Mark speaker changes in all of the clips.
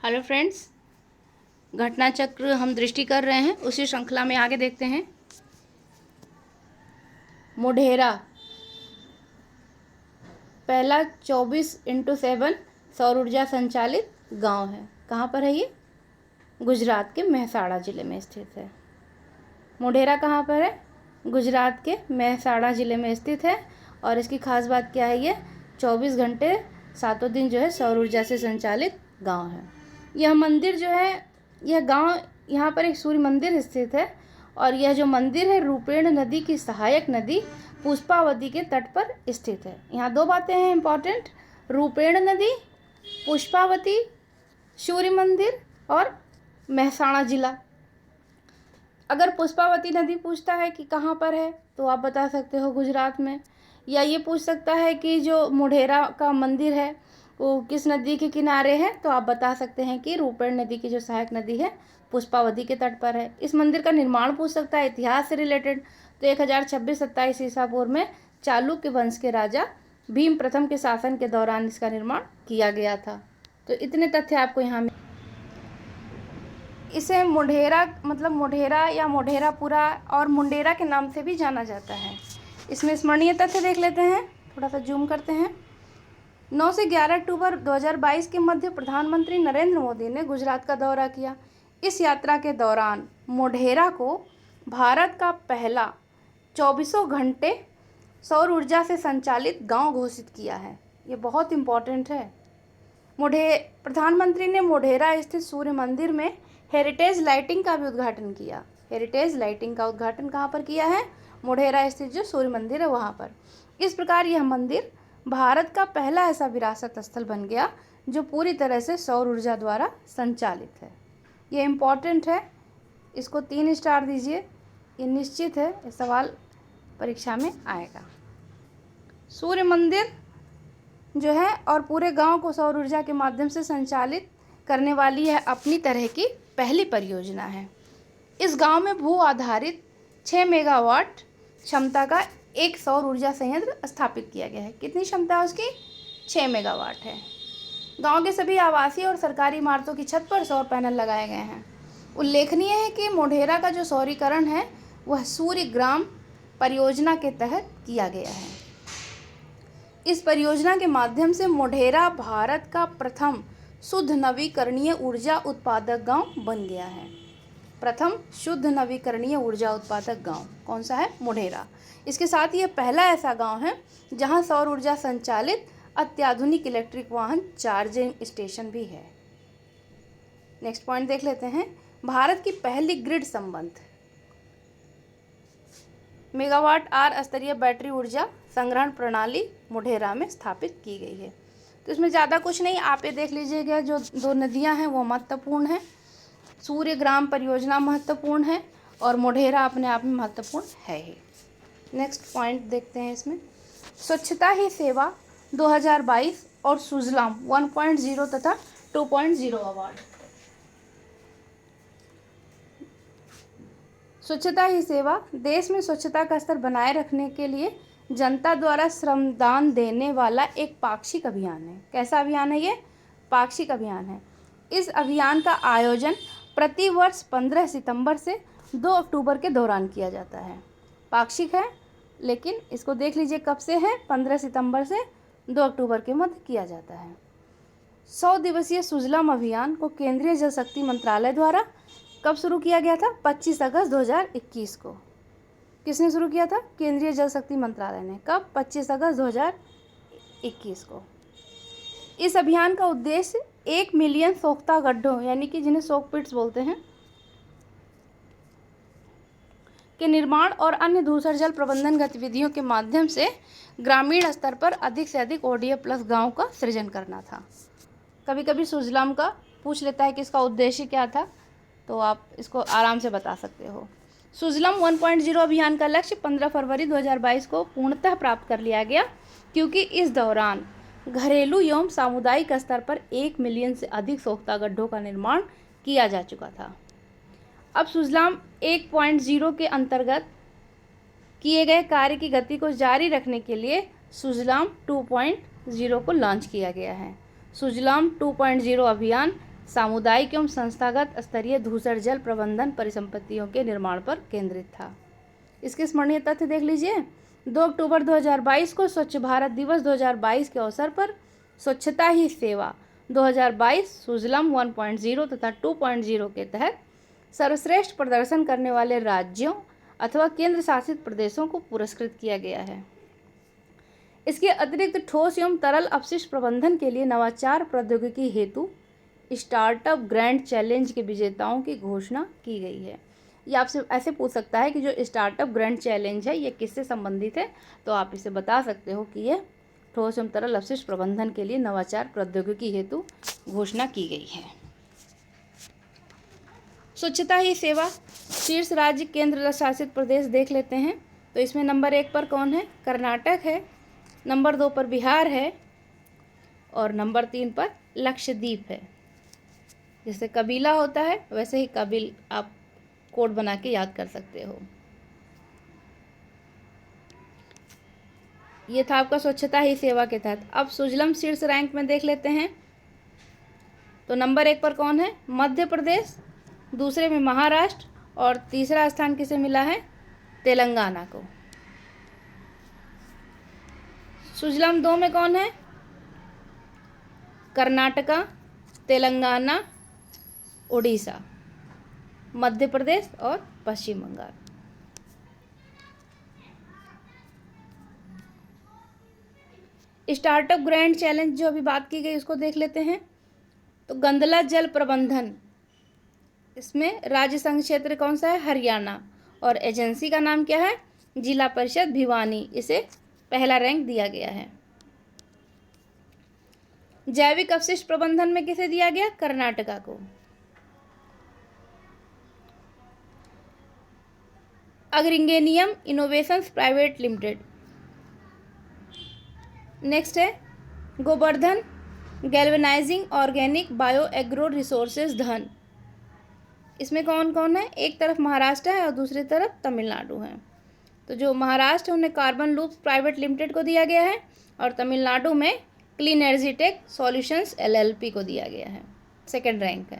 Speaker 1: Hello friends, घटना चक्र हम दृष्टि कर रहे हैं। उसी श्रृंखला में आगे देखते हैं। मोढेरा पहला 24x7 सौर ऊर्जा संचालित गांव है। कहाँ पर है ये? गुजरात के मेहसाणा ज़िले में स्थित है। मोढेरा कहाँ पर है? गुजरात के मेहसाणा ज़िले में स्थित है। और इसकी खास बात क्या है? ये 24 घंटे सातों दिन जो है सौर ऊर्जा से संचालित गांव है। यह मंदिर जो है, यह गांव, यहाँ पर एक सूर्य मंदिर स्थित है। और यह जो मंदिर है रूपेण नदी की सहायक नदी पुष्पावती के तट पर स्थित है। यहाँ दो बातें हैं इम्पॉर्टेंट: रूपेण नदी, पुष्पावती, सूर्य मंदिर और मेहसाणा जिला। अगर पुष्पावती नदी पूछता है कि कहाँ पर है तो आप बता सकते हो गुजरात में। या ये पूछ सकता है कि जो मोढेरा का मंदिर है वो किस नदी के किनारे है, तो आप बता सकते हैं कि रूपेण नदी की जो सहायक नदी है पुष्पावती के तट पर है। इस मंदिर का निर्माण पूछ सकता है, इतिहास से रिलेटेड, तो 1026-27 ईसा पूर्व में चालुक्य वंश के राजा भीम प्रथम के शासन के दौरान इसका निर्माण किया गया था। तो इतने तथ्य आपको यहाँ इसे मोढेरा मतलब मोढेरा या मोढेरापुरा और मुंडेरा के नाम से भी जाना जाता है। इसमें स्मरणीय तथ्य देख लेते हैं, थोड़ा सा जूम करते हैं। 9 से 11 अक्टूबर 2022 के मध्य प्रधानमंत्री नरेंद्र मोदी ने गुजरात का दौरा किया। इस यात्रा के दौरान मोढेरा को भारत का पहला 24 घंटे सौर ऊर्जा से संचालित गांव घोषित किया है। ये बहुत इम्पोर्टेंट है। प्रधानमंत्री ने मोढेरा स्थित सूर्य मंदिर में हेरिटेज लाइटिंग का भी उद्घाटन किया। हेरिटेज लाइटिंग का उद्घाटन कहाँ पर किया है? मोढेरा स्थित जो सूर्य मंदिर है वहाँ पर। इस प्रकार यह मंदिर भारत का पहला ऐसा विरासत स्थल बन गया जो पूरी तरह से सौर ऊर्जा द्वारा संचालित है। ये इम्पॉर्टेंट है, इसको 3 स्टार दीजिए, ये निश्चित है, ये सवाल परीक्षा में आएगा। सूर्य मंदिर जो है और पूरे गांव को सौर ऊर्जा के माध्यम से संचालित करने वाली यह अपनी तरह की पहली परियोजना है। इस गांव में भू आधारित 6 मेगावाट क्षमता का एक सौर ऊर्जा संयंत्र स्थापित किया गया है। कितनी क्षमता है उसकी? 6 मेगावाट है। गांव के सभी आवासीय और सरकारी इमारतों की छत पर सौर पैनल लगाए गए हैं। उल्लेखनीय है कि मोढेरा का जो सौरीकरण है वह सूर्य ग्राम परियोजना के तहत किया गया है। इस परियोजना के माध्यम से मोढेरा भारत का प्रथम शुद्ध नवीकरणीय ऊर्जा उत्पादक गांव बन गया है। प्रथम शुद्ध नवीकरणीय ऊर्जा उत्पादक गांव कौन सा है? मोढेरा। इसके साथ ही यह पहला ऐसा गांव है जहां सौर ऊर्जा संचालित अत्याधुनिक इलेक्ट्रिक वाहन चार्जिंग स्टेशन भी है। नेक्स्ट पॉइंट देख लेते हैं। भारत की पहली ग्रिड संबंध मेगावाट आर स्तरीय बैटरी ऊर्जा संग्रहण प्रणाली मोढेरा में स्थापित की गई है। तो इसमें ज़्यादा कुछ नहीं, आप ये देख लीजिएगा जो 2 नदियां हैं वो महत्वपूर्ण हैं। सूर्य ग्राम परियोजना महत्वपूर्ण है और मोढेरा अपने आप में महत्वपूर्ण है ही। नेक्स्ट पॉइंट देखते हैं इसमें। स्वच्छता ही सेवा 2022 और सुजलाम 1.0 तथा 2.0 अवार्ड। स्वच्छता ही सेवा देश में स्वच्छता का स्तर बनाए रखने के लिए जनता द्वारा श्रमदान देने वाला एक पाक्षिक अभियान है। कैसा अभियान है ये? पाक्षिक अभियान है। इस अभियान का आयोजन प्रति वर्ष 15 सितंबर से 2 अक्टूबर के दौरान किया जाता है। पाक्षिक है लेकिन इसको देख लीजिए कब से है? 15 सितंबर से 2 अक्टूबर के मध्य किया जाता है। 100 दिवसीय सुजलाम अभियान को केंद्रीय जल शक्ति मंत्रालय द्वारा कब शुरू किया गया था? 25 अगस्त 2021 को। किसने शुरू किया था? केंद्रीय जल शक्ति मंत्रालय ने। कब? 25 अगस्त 2021 को। इस अभियान का उद्देश्य 1 मिलियन सोख्ता गड्ढों यानी कि जिन्हें सोक पिट्स बोलते हैं के निर्माण और अन्य धूसर जल प्रबंधन गतिविधियों के माध्यम से ग्रामीण स्तर पर अधिक से अधिक ODA प्लस गाँव का सृजन करना था। कभी कभी सुजलाम का पूछ लेता है कि इसका उद्देश्य क्या था, तो आप इसको आराम से बता सकते हो। सुजलाम 1.0 अभियान का लक्ष्य 15 फरवरी 2022 को पूर्णतः प्राप्त कर लिया गया क्योंकि इस दौरान घरेलू एवं सामुदायिक स्तर पर 1 मिलियन से अधिक सोख्ता गड्ढों का निर्माण किया जा चुका था। अब सुजलाम 1.0 के अंतर्गत किए गए कार्य की गति को जारी रखने के लिए सुजलाम 2.0 को लॉन्च किया गया है। सुजलाम 2.0 अभियान सामुदायिक एवं संस्थागत स्तरीय धूसर जल प्रबंधन परिसंपत्तियों के निर्माण पर केंद्रित था। इसके स्मरणीय तथ्य देख लीजिए। 2 अक्टूबर 2022 को स्वच्छ भारत दिवस 2022 के अवसर पर स्वच्छता ही सेवा 2022 सुजलम 1.0 तथा 2.0 के तहत सर्वश्रेष्ठ प्रदर्शन करने वाले राज्यों अथवा केंद्र शासित प्रदेशों को पुरस्कृत किया गया है। इसके अतिरिक्त ठोस एवं तरल अपशिष्ट प्रबंधन के लिए नवाचार प्रौद्योगिकी हेतु स्टार्टअप ग्रैंड चैलेंज के विजेताओं की घोषणा की गई है। ये आपसे ऐसे पूछ सकता है कि जो स्टार्टअप ग्रैंड चैलेंज है ये किससे संबंधित है, तो आप इसे बता सकते हो कि ये ठोस एवं तरल अपशिष्ट प्रबंधन के लिए नवाचार प्रौद्योगिकी हेतु घोषणा की गई है। स्वच्छता ही सेवा शीर्ष राज्य केंद्र शासित प्रदेश देख लेते हैं। तो इसमें नंबर 1 पर कौन है? कर्नाटक है, नंबर 2 पर बिहार है और नंबर 3 पर लक्षद्वीप है। जैसे कबीला होता है वैसे ही कबील आप कोड बना के याद कर सकते हो। ये था आपका स्वच्छता ही सेवा के तहत। अब सुजलम शीर्ष रैंक में देख लेते हैं। तो नंबर 1 पर कौन है? मध्य प्रदेश, दूसरे में महाराष्ट्र और तीसरा स्थान किसे मिला है? तेलंगाना को। सुजलम 2 में कौन है? कर्नाटका, तेलंगाना, उड़ीसा, मध्य प्रदेश और पश्चिम बंगाल। स्टार्टअप ग्रैंड चैलेंज जो अभी बात की गई उसको देख लेते हैं। तो गंदला जल प्रबंधन, इसमें राज्य संघ क्षेत्र कौन सा है? हरियाणा, और एजेंसी का नाम क्या है? जिला परिषद भिवानी। इसे पहला रैंक दिया गया है। जैविक अपशिष्ट प्रबंधन में किसे दिया गया? कर्नाटका को। अग्रिंगेनियम इनोवेशंस प्राइवेट लिमिटेड। नेक्स्ट है Govardhan galvanising organic bio agro resources धन। इसमें कौन कौन है? एक तरफ महाराष्ट्र है और दूसरी तरफ तमिलनाडु है। तो जो महाराष्ट्र उन्हें कार्बन लूप्स प्राइवेट लिमिटेड को दिया गया है और तमिलनाडु में clean energy tech solutions LLP को दिया गया है। सेकंड रैंक है।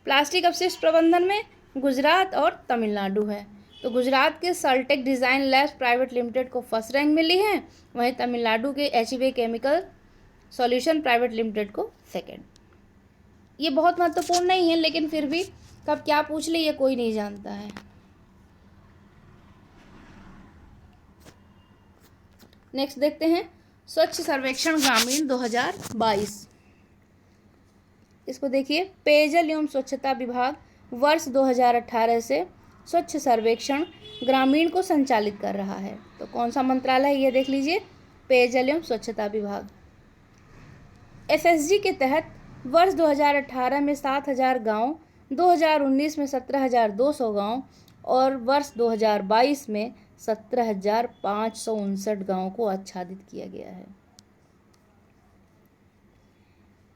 Speaker 1: प्लास्टिक अपशिष्ट प्रबंधन में गुजरात और तमिलनाडु है। तो गुजरात के सल्टेक डिज़ाइन लैब्स प्राइवेट लिमिटेड को फर्स्ट रैंक मिली है, वहीं तमिलनाडु के HV chemical solution private limited को सेकंड। ये बहुत महत्वपूर्ण नहीं है, लेकिन फिर भी कब क्या पूछ ले ये कोई नहीं जानता है। नेक्स्ट देखते हैं स्वच्छ सर्वेक्षण ग्रामीण 2022। इसको देखिए, पेयजल एवं स्वच्छता विभाग वर्ष 2018 से स्वच्छ सर्वेक्षण ग्रामीण को संचालित कर रहा है। तो कौन सा मंत्रालय है ये देख लीजिए, पेयजल एवं स्वच्छता विभाग। SSG के तहत वर्ष 2018 में 7,000 गाँव, 2019 में 17,200 गाँव और वर्ष 2022 में 17,559 गाँव को आच्छादित किया गया है।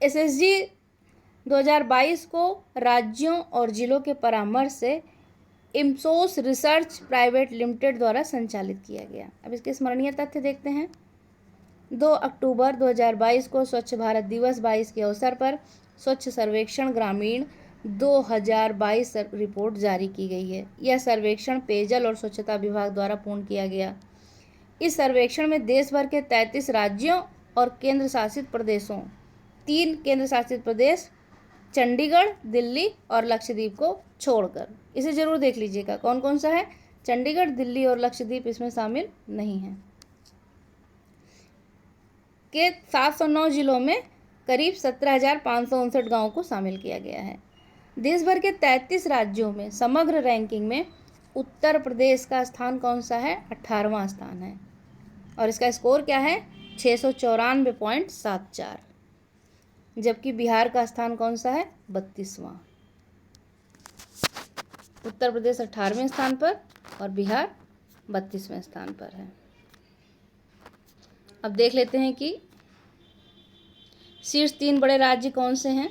Speaker 1: SSG 2022 को राज्यों और जिलों के परामर्श से इम्सोस रिसर्च प्राइवेट लिमिटेड द्वारा संचालित किया गया। अब इसके स्मरणीय तथ्य देखते हैं। 2 अक्टूबर 2022 को स्वच्छ भारत दिवस 22 के अवसर पर स्वच्छ सर्वेक्षण ग्रामीण 2022 रिपोर्ट जारी की गई है। यह सर्वेक्षण पेयजल और स्वच्छता विभाग द्वारा पूर्ण किया गया। इस सर्वेक्षण में देश भर के 33 राज्यों और केंद्र शासित प्रदेशों, 3 केंद्र शासित प्रदेश चंडीगढ़, दिल्ली और लक्षद्वीप को छोड़कर, इसे जरूर देख लीजिएगा कौन कौन सा है। चंडीगढ़, दिल्ली और लक्षद्वीप इसमें शामिल नहीं है। के 709 जिलों में करीब 17,559 गाँव को शामिल किया गया है। देश भर के 33 राज्यों में समग्र रैंकिंग में उत्तर प्रदेश का स्थान कौन सा है? 18वां स्थान है और इसका स्कोर क्या है? 694.74। जबकि बिहार का स्थान कौन सा है? 32वां। उत्तर प्रदेश 18वें स्थान पर और बिहार 32वें स्थान पर है। अब देख लेते हैं कि शीर्ष 3 बड़े राज्य कौन से हैं।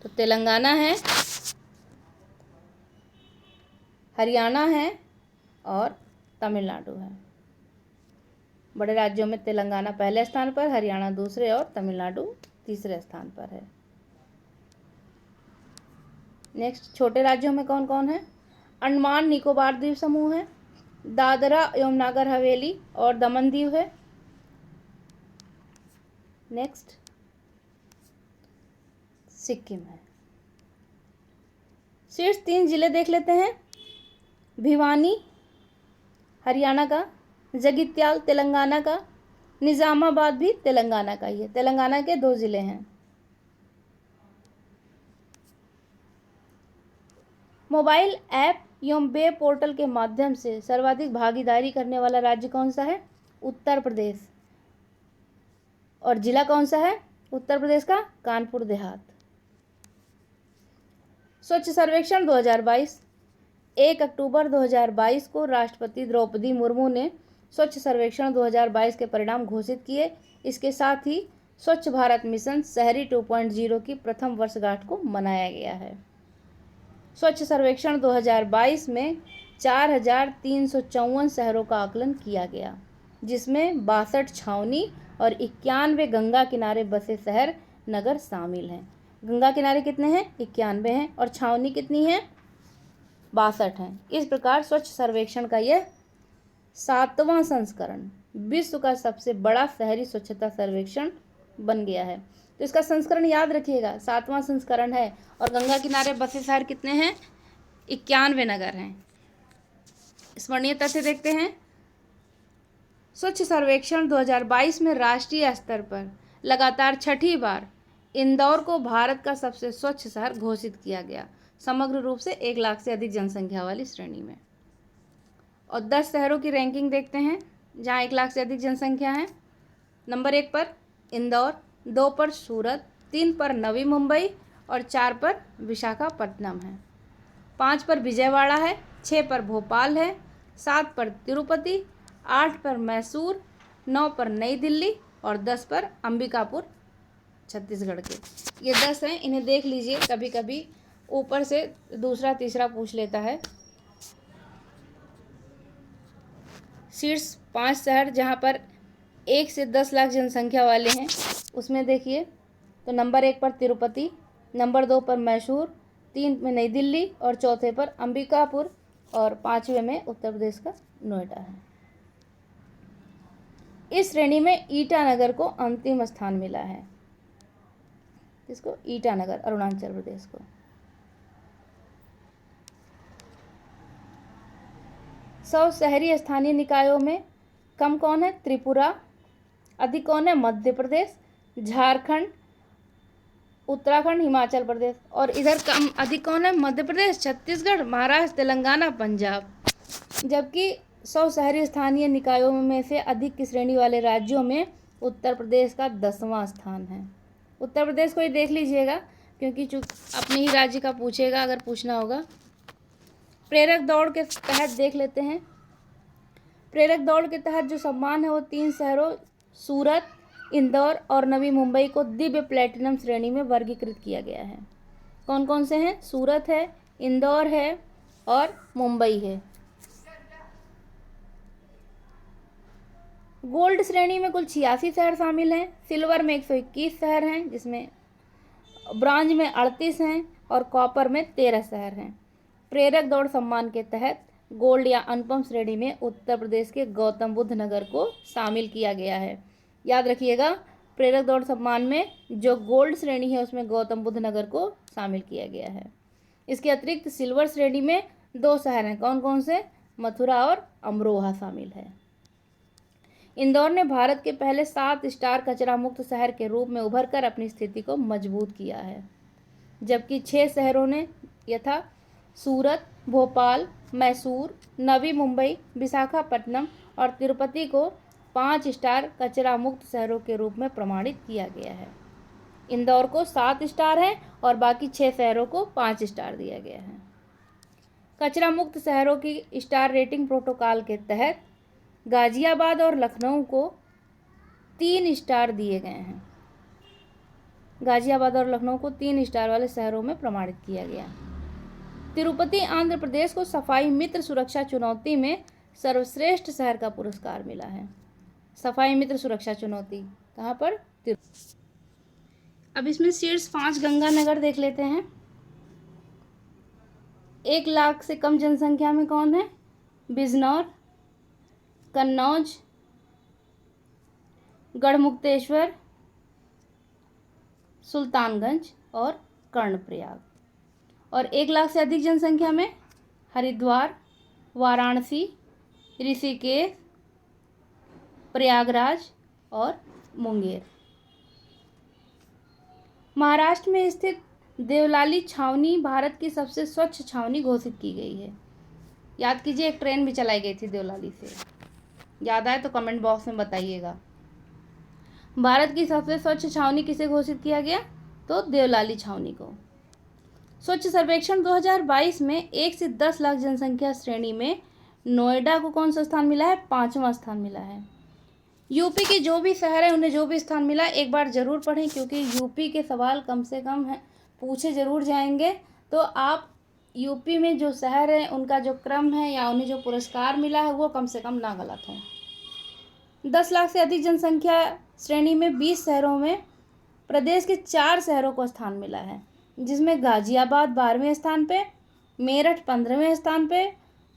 Speaker 1: तो तेलंगाना है, हरियाणा है और तमिलनाडु है। बड़े राज्यों में तेलंगाना पहले स्थान पर, हरियाणा दूसरे और तमिलनाडु तीसरे स्थान पर है। नेक्स्ट, छोटे राज्यों में कौन कौन है? अंडमान निकोबार द्वीप समूह है, दादरा एवं नागर हवेली और दमन दीव है। नेक्स्ट, सिक्किम है। शीर्ष 3 जिले देख लेते हैं। भिवानी हरियाणा का, जगित्याल तेलंगाना का, निजामाबाद भी तेलंगाना का ही है। तेलंगाना के 2 जिले हैं। मोबाइल ऐप एवं वेब पोर्टल के माध्यम से सर्वाधिक भागीदारी करने वाला राज्य कौन सा है? उत्तर प्रदेश। और जिला कौन सा है उत्तर प्रदेश का? कानपुर देहात। स्वच्छ सर्वेक्षण 2022, 1 अक्टूबर 2022 को राष्ट्रपति द्रौपदी मुर्मू ने स्वच्छ सर्वेक्षण 2022 के परिणाम घोषित किए। इसके साथ ही स्वच्छ भारत मिशन शहरी 2.0 की प्रथम वर्षगांठ को मनाया गया है। स्वच्छ सर्वेक्षण 2022 में 4,354 शहरों का आकलन किया गया, जिसमें 62 छावनी और 91 गंगा किनारे बसे शहर नगर शामिल हैं। गंगा किनारे कितने हैं? 91 हैं। और छावनी कितनी हैं? 62 हैं। इस प्रकार स्वच्छ सर्वेक्षण का यह 7वां संस्करण विश्व का सबसे बड़ा शहरी स्वच्छता सर्वेक्षण बन गया है। तो इसका संस्करण याद रखिएगा, 7वां संस्करण है। और गंगा किनारे बसे शहर कितने हैं? 91 नगर हैं। स्मरणीय तथ्य देखते हैं। स्वच्छ सर्वेक्षण 2022 में राष्ट्रीय स्तर पर लगातार 6ठी बार इंदौर को भारत का सबसे स्वच्छ शहर घोषित किया गया, समग्र रूप से 1 लाख से अधिक जनसंख्या वाली श्रेणी में। और 10 शहरों की रैंकिंग देखते हैं जहां 1 लाख से अधिक जनसंख्या है। नंबर 1 पर इंदौर, 2 पर सूरत, 3 पर नवी मुंबई और 4 पर विशाखापट्टनम है। 5 पर विजयवाड़ा है, 6 पर भोपाल है, 7 पर तिरुपति, 8 पर मैसूर, 9 पर नई दिल्ली और 10 पर अंबिकापुर छत्तीसगढ़ के। ये 10 हैं, इन्हें देख लीजिए। कभी कभी ऊपर से दूसरा तीसरा पूछ लेता है। शीर्ष 5 शहर जहाँ पर 1 से 10 लाख जनसंख्या वाले हैं उसमें देखिए तो नंबर 1 पर तिरुपति, नंबर 2 पर मैसूर, 3 में नई दिल्ली और 4थे पर अंबिकापुर और 5वें में उत्तर प्रदेश का नोएडा है। इस श्रेणी में ईटानगर को अंतिम स्थान मिला है। इसको ईटानगर, अरुणाचल प्रदेश को। 100 शहरी स्थानीय निकायों में कम कौन है? त्रिपुरा। अधिक कौन है? मध्य प्रदेश, झारखंड, उत्तराखंड, हिमाचल प्रदेश। और इधर कम अधिक कौन है? मध्य प्रदेश, छत्तीसगढ़, महाराष्ट्र, तेलंगाना, पंजाब। जबकि 100 शहरी स्थानीय निकायों में से अधिक की श्रेणी वाले राज्यों में उत्तर प्रदेश का 10वां स्थान है। उत्तर प्रदेश को ही देख लीजिएगा क्योंकि अपने ही राज्य का पूछेगा अगर पूछना होगा। प्रेरक दौड़ के तहत देख लेते हैं। प्रेरक दौड़ के तहत जो सम्मान है वो 3 शहरों सूरत, इंदौर और नवी मुंबई को दिव्य प्लेटिनम श्रेणी में वर्गीकृत किया गया है। कौन कौन से हैं? सूरत है, इंदौर है और मुंबई है। गोल्ड श्रेणी में कुल 86 शहर शामिल हैं। सिल्वर में 121 शहर हैं, जिसमें ब्रॉन्ज में 38 हैं और कॉपर में 13 शहर हैं। प्रेरक दौड़ सम्मान के तहत गोल्ड या अनुपम श्रेणी में उत्तर प्रदेश के गौतम बुद्ध नगर को शामिल किया गया है। याद रखिएगा, प्रेरक दौड़ सम्मान में जो गोल्ड श्रेणी है उसमें गौतम बुद्ध नगर को शामिल किया गया है। इसके अतिरिक्त सिल्वर श्रेणी में 2 शहर हैं। कौन कौन से? मथुरा और अमरोहा शामिल है। इंदौर ने भारत के पहले 7 स्टार कचरा मुक्त शहर के रूप में उभरकर अपनी स्थिति को मजबूत किया है, जबकि 6 शहरों ने यथा सूरत, भोपाल, मैसूर, नवी मुंबई, विशाखापट्टनम और तिरुपति को 5 स्टार कचरा मुक्त शहरों के रूप में प्रमाणित किया गया है। इंदौर को 7 स्टार है और बाकी 6 शहरों को 5 स्टार दिया गया है। कचरा मुक्त शहरों की स्टार रेटिंग प्रोटोकॉल के तहत गाजियाबाद और लखनऊ को 3 स्टार दिए गए हैं। गाजियाबाद और लखनऊ को 3 स्टार वाले शहरों में प्रमाणित किया गया। तिरुपति आंध्र प्रदेश को सफाई मित्र सुरक्षा चुनौती में सर्वश्रेष्ठ शहर का पुरस्कार मिला है। सफाई मित्र सुरक्षा चुनौती कहाँ पर? अब इसमें शीर्ष 5 गंगानगर देख लेते हैं। 1 लाख से कम जनसंख्या में कौन है? बिजनौर, कन्नौज, गढ़मुक्तेश्वर, सुल्तानगंज और कर्णप्रयाग। और 1 लाख से अधिक जनसंख्या में हरिद्वार, वाराणसी, ऋषिकेश, प्रयागराज और मुंगेर। महाराष्ट्र में स्थित देवलाली छावनी भारत की सबसे स्वच्छ छावनी घोषित की गई है। याद कीजिए, एक ट्रेन भी चलाई गई थी देवलाली से। याद आए तो कमेंट बॉक्स में बताइएगा। भारत की सबसे स्वच्छ छावनी किसे घोषित किया गया? तो देवलाली छावनी को। स्वच्छ सर्वेक्षण 2022 में 1 से 10 लाख जनसंख्या श्रेणी में नोएडा को कौन सा स्थान मिला है? 5वां स्थान मिला है। यूपी के जो भी शहर है उन्हें जो भी स्थान मिला एक बार ज़रूर पढ़ें, क्योंकि यूपी के सवाल कम से कम है पूछे ज़रूर जाएंगे। तो आप यूपी में जो शहर है उनका जो क्रम है या उन्हें जो पुरस्कार मिला है वो कम से कम ना गलत हो। 10 लाख से अधिक जनसंख्या श्रेणी में 20 शहरों में प्रदेश के 4 शहरों को स्थान मिला है, जिसमें गाजियाबाद 12वें स्थान पे, मेरठ 15वें स्थान पे,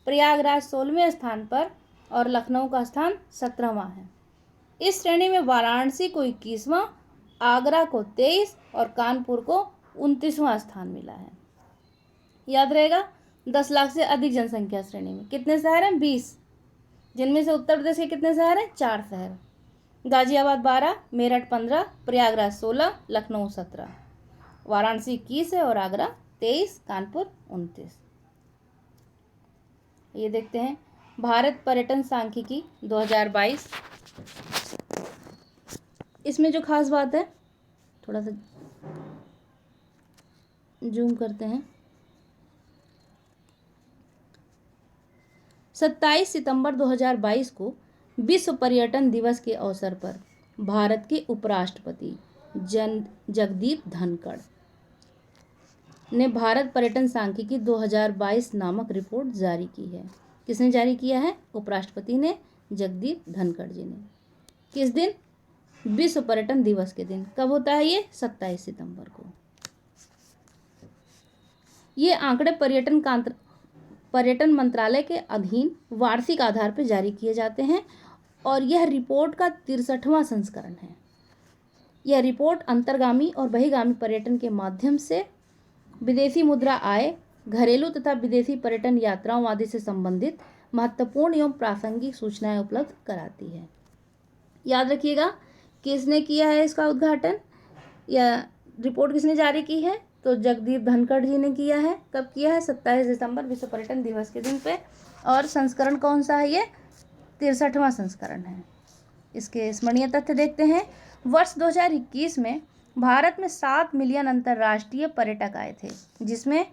Speaker 1: प्रयागराज 16वें स्थान पर और लखनऊ का स्थान 17वां है। इस श्रेणी में वाराणसी को 21वां, आगरा को 23 और कानपुर को 29वां स्थान मिला है। याद रहेगा, 10 लाख से अधिक जनसंख्या श्रेणी में कितने शहर हैं? 20, जिनमें से उत्तर प्रदेश के कितने शहर हैं? 4 शहर। गाजियाबाद 12, मेरठ 15, प्रयागराज 16, लखनऊ 17, वाराणसी 21 है और आगरा 23, कानपुर 29। ये देखते हैं भारत पर्यटन सांख्यिकी 2022। इसमें जो खास बात है, थोड़ा सा जूम करते हैं। 27 सितंबर 2022 को विश्व पर्यटन दिवस के अवसर पर भारत के उपराष्ट्रपति जगदीप धनखड़ ने भारत पर्यटन सांख्यिकी 2022 नामक रिपोर्ट जारी की है। किसने जारी किया है? उपराष्ट्रपति ने, जगदीप धनखड़ जी ने। किस दिन? विश्व पर्यटन दिवस के दिन। कब होता है ये? 27 सितंबर को। ये आंकड़े पर्यटन मंत्रालय के अधीन वार्षिक आधार पर जारी किए जाते हैं और यह रिपोर्ट का 63वां संस्करण है। यह रिपोर्ट अंतर्गामी और बहिर्गामी पर्यटन के माध्यम से विदेशी मुद्रा आय, घरेलू तथा विदेशी पर्यटन यात्राओं आदि से संबंधित महत्वपूर्ण एवं प्रासंगिक सूचनाएं उपलब्ध कराती है। याद रखिएगा, किसने किया है इसका उद्घाटन? यह रिपोर्ट किसने जारी की है? तो जगदीप धनखड़ जी ने किया है। कब किया है? 27 दिसंबर विश्व पर्यटन दिवस के दिन पे। और संस्करण कौन सा है? ये 63वां संस्करण है। इसके स्मरणीय तथ्य देखते हैं। वर्ष 2021 में भारत में 7 मिलियन अंतर्राष्ट्रीय पर्यटक आए थे, जिसमें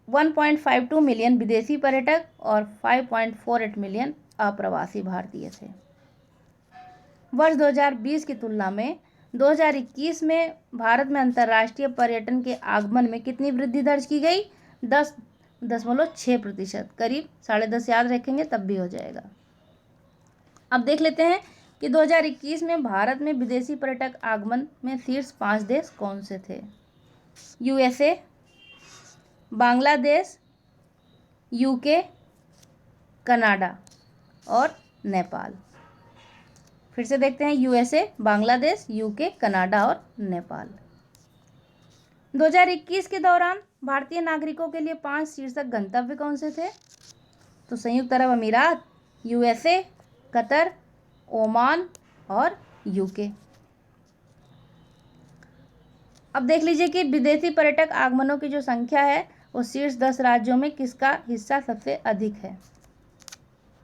Speaker 1: 1.52 मिलियन विदेशी पर्यटक और 5.48 मिलियन अप्रवासी भारतीय थे। वर्ष 2020 की तुलना में 2021 में भारत में अंतर्राष्ट्रीय पर्यटन के आगमन में कितनी वृद्धि दर्ज की गई? 10.6%। करीब 10.5 याद रखेंगे तब भी हो जाएगा। अब देख लेते हैं कि 2021 में भारत में विदेशी पर्यटक आगमन में शीर्ष 5 देश कौन से थे? USA, बांग्लादेश, UK, कनाडा और नेपाल। फिर से देखते हैं, USA, बांग्लादेश, UK, कनाडा और नेपाल। 2021 के दौरान भारतीय नागरिकों के लिए 5 शीर्षक गंतव्य कौन से थे? तो संयुक्त अरब अमीरात, USA, कतर, ओमान और UK। अब देख लीजिए कि विदेशी पर्यटक आगमनों की जो संख्या है वो शीर्ष 10 राज्यों में किसका हिस्सा सबसे अधिक है?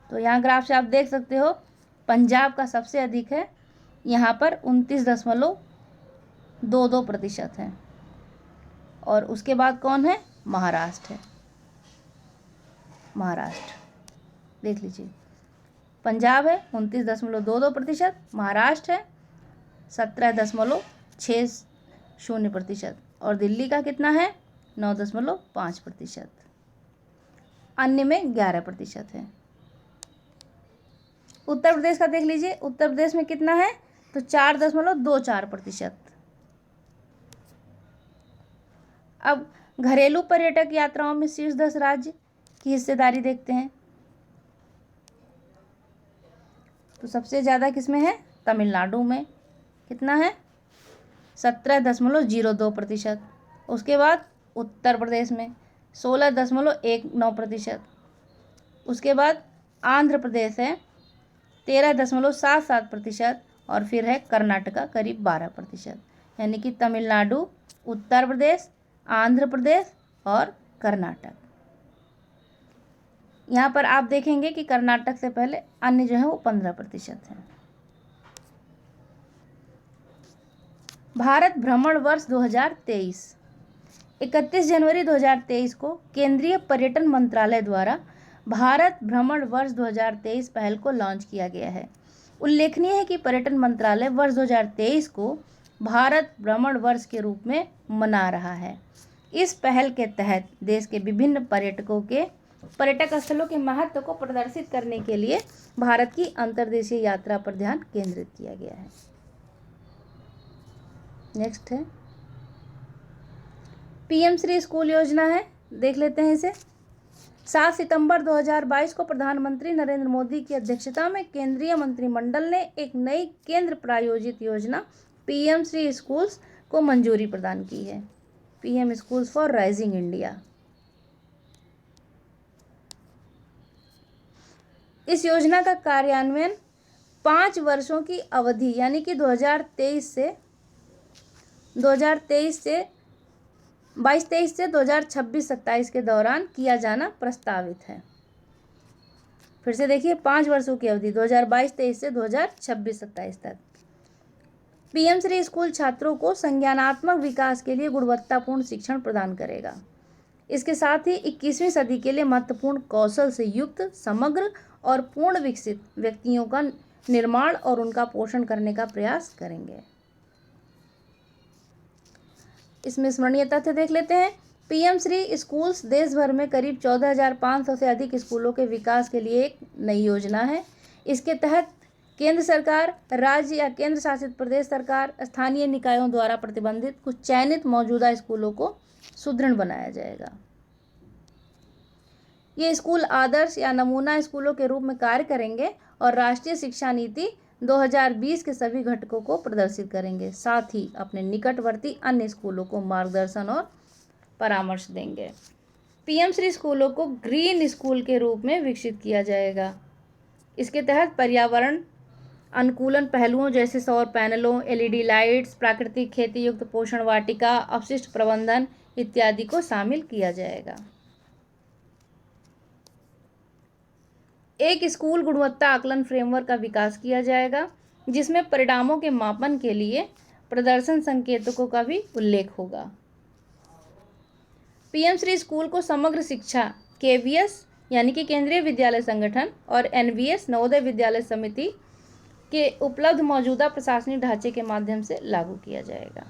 Speaker 1: तो यहाँ ग्राफ से आप देख सकते हो, पंजाब का सबसे अधिक है, यहाँ पर 29.22% है। और उसके बाद कौन है? महाराष्ट्र है। महाराष्ट्र देख लीजिए, पंजाब है 29.22%, महाराष्ट्र है 17.60% और दिल्ली का कितना है? 9.5%। अन्य में 11% है। उत्तर प्रदेश का देख लीजिए, उत्तर प्रदेश में कितना है, तो 4.24%। अब घरेलू पर्यटक यात्राओं में शीर्ष 10 राज्य की हिस्सेदारी देखते हैं। तो सबसे ज़्यादा किसमें है, तमिलनाडु में, कितना है, 17.02%। उसके बाद उत्तर प्रदेश में 16.19%। उसके बाद आंध्र प्रदेश है 13.77%। और फिर है कर्नाटका करीब 12%। यानी कि तमिलनाडु, उत्तर प्रदेश, आंध्र प्रदेश और कर्नाटक। यहाँ पर आप देखेंगे कि कर्नाटक से पहले अन्य जो है वो 15% है। भारत भ्रमण वर्ष 2023। 31 जनवरी 2023 को केंद्रीय पर्यटन मंत्रालय द्वारा भारत भ्रमण वर्ष 2023 पहल को लॉन्च किया गया है। उल्लेखनीय है कि पर्यटन मंत्रालय वर्ष 2023 को भारत भ्रमण वर्ष के रूप में मना रहा है। इस पहल के तहत देश के विभिन्न पर्यटक स्थलों के महत्व को प्रदर्शित करने के लिए भारत की अंतर्देशीय यात्रा पर ध्यान केंद्रित किया गया है। नेक्स्ट है पीएम श्री स्कूल योजना है, देख लेते हैं इसे। 7 सितंबर 2022 को प्रधानमंत्री नरेंद्र मोदी की अध्यक्षता में केंद्रीय मंत्रिमंडल ने एक नई केंद्र प्रायोजित योजना पीएम श्री स्कूल्स को मंजूरी प्रदान की है। PM schools for rising India. इस योजना का कार्यान्वयन 5 वर्षों की अवधि यानी कि 2023 से 2026-27 के दौरान किया जाना प्रस्तावित है। फिर से देखिए, 5 वर्षों की अवधि 2022-23 से 2026-27 तक। पीएम श्री स्कूल छात्रों को संज्ञानात्मक विकास के लिए गुणवत्तापूर्ण शिक्षण प्रदान करेगा। इसके साथ ही 21वीं सदी के लिए महत्वपूर्ण कौशल से युक्त, समग्र और पूर्ण विकसित व्यक्तियों का निर्माण और उनका पोषण करने का प्रयास करेंगे। इसमें स्मरणीय तथ्य देख लेते हैं। पीएम श्री स्कूल्स देश भर में करीब 14,500 से अधिक स्कूलों के विकास के लिए एक नई योजना है। इसके तहत केंद्र सरकार, राज्य या केंद्र शासित प्रदेश सरकार, स्थानीय निकायों द्वारा प्रतिबंधित कुछ चयनित मौजूदा स्कूलों को सुदृढ़ बनाया जाएगा। ये स्कूल आदर्श या नमूना स्कूलों के रूप में कार्य करेंगे और राष्ट्रीय शिक्षा नीति 2020 के सभी घटकों को प्रदर्शित करेंगे। साथ ही अपने निकटवर्ती अन्य स्कूलों को मार्गदर्शन और परामर्श देंगे। पीएम श्री स्कूलों को ग्रीन स्कूल के रूप में विकसित किया जाएगा। इसके तहत पर्यावरण अनुकूलन पहलुओं जैसे सौर पैनलों, एलईडी लाइट्स, प्राकृतिक खेती युक्त पोषण वाटिका, अपशिष्ट प्रबंधन इत्यादि को शामिल किया जाएगा। एक स्कूल गुणवत्ता आकलन फ्रेमवर्क का विकास किया जाएगा, जिसमें परिणामों के मापन के लिए प्रदर्शन संकेतकों का भी उल्लेख होगा। पीएम श्री स्कूल को समग्र शिक्षा केवीएस यानी कि केंद्रीय विद्यालय संगठन और एनवीएस नवोदय विद्यालय समिति के उपलब्ध मौजूदा प्रशासनिक ढांचे के माध्यम से लागू किया जाएगा।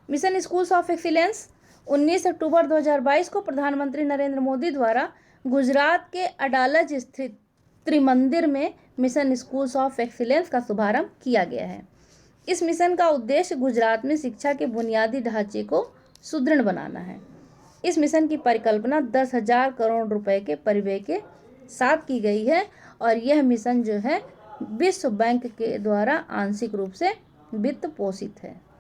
Speaker 1: मिशन स्कूल्स ऑफ एक्सीलेंस 19 अक्टूबर 2022 को प्रधानमंत्री नरेंद्र मोदी द्वारा गुजरात के अडालज स्थित त्रिमंदिर में मिशन स्कूल्स ऑफ एक्सीलेंस का शुभारंभ किया गया है। इस मिशन का उद्देश्य गुजरात में शिक्षा के बुनियादी ढांचे को सुदृढ़ बनाना है। इस मिशन की परिकल्पना 10,000 करोड़ रुपए के परिव्यय के साथ की गई है और यह मिशन जो है विश्व बैंक के द्वारा आंशिक रूप से वित्त पोषित है।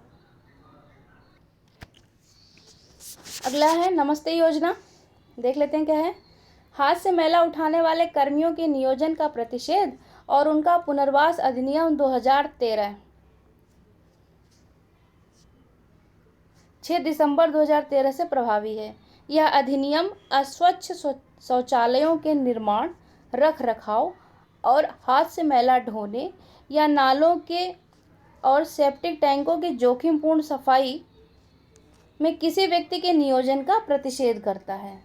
Speaker 1: अगला है नमस्ते योजना, देख लेते हैं क्या है। हाथ से मैला उठाने वाले कर्मियों के नियोजन का प्रतिषेध और उनका पुनर्वास अधिनियम 2013 6 दिसंबर 2013 से प्रभावी है। यह अधिनियम अस्वच्छ शौचालयों के निर्माण, रख रखाव और हाथ से मैला ढोने या नालों के और सेप्टिक टैंकों की जोखिमपूर्ण सफाई में किसी व्यक्ति के नियोजन का प्रतिषेध करता है।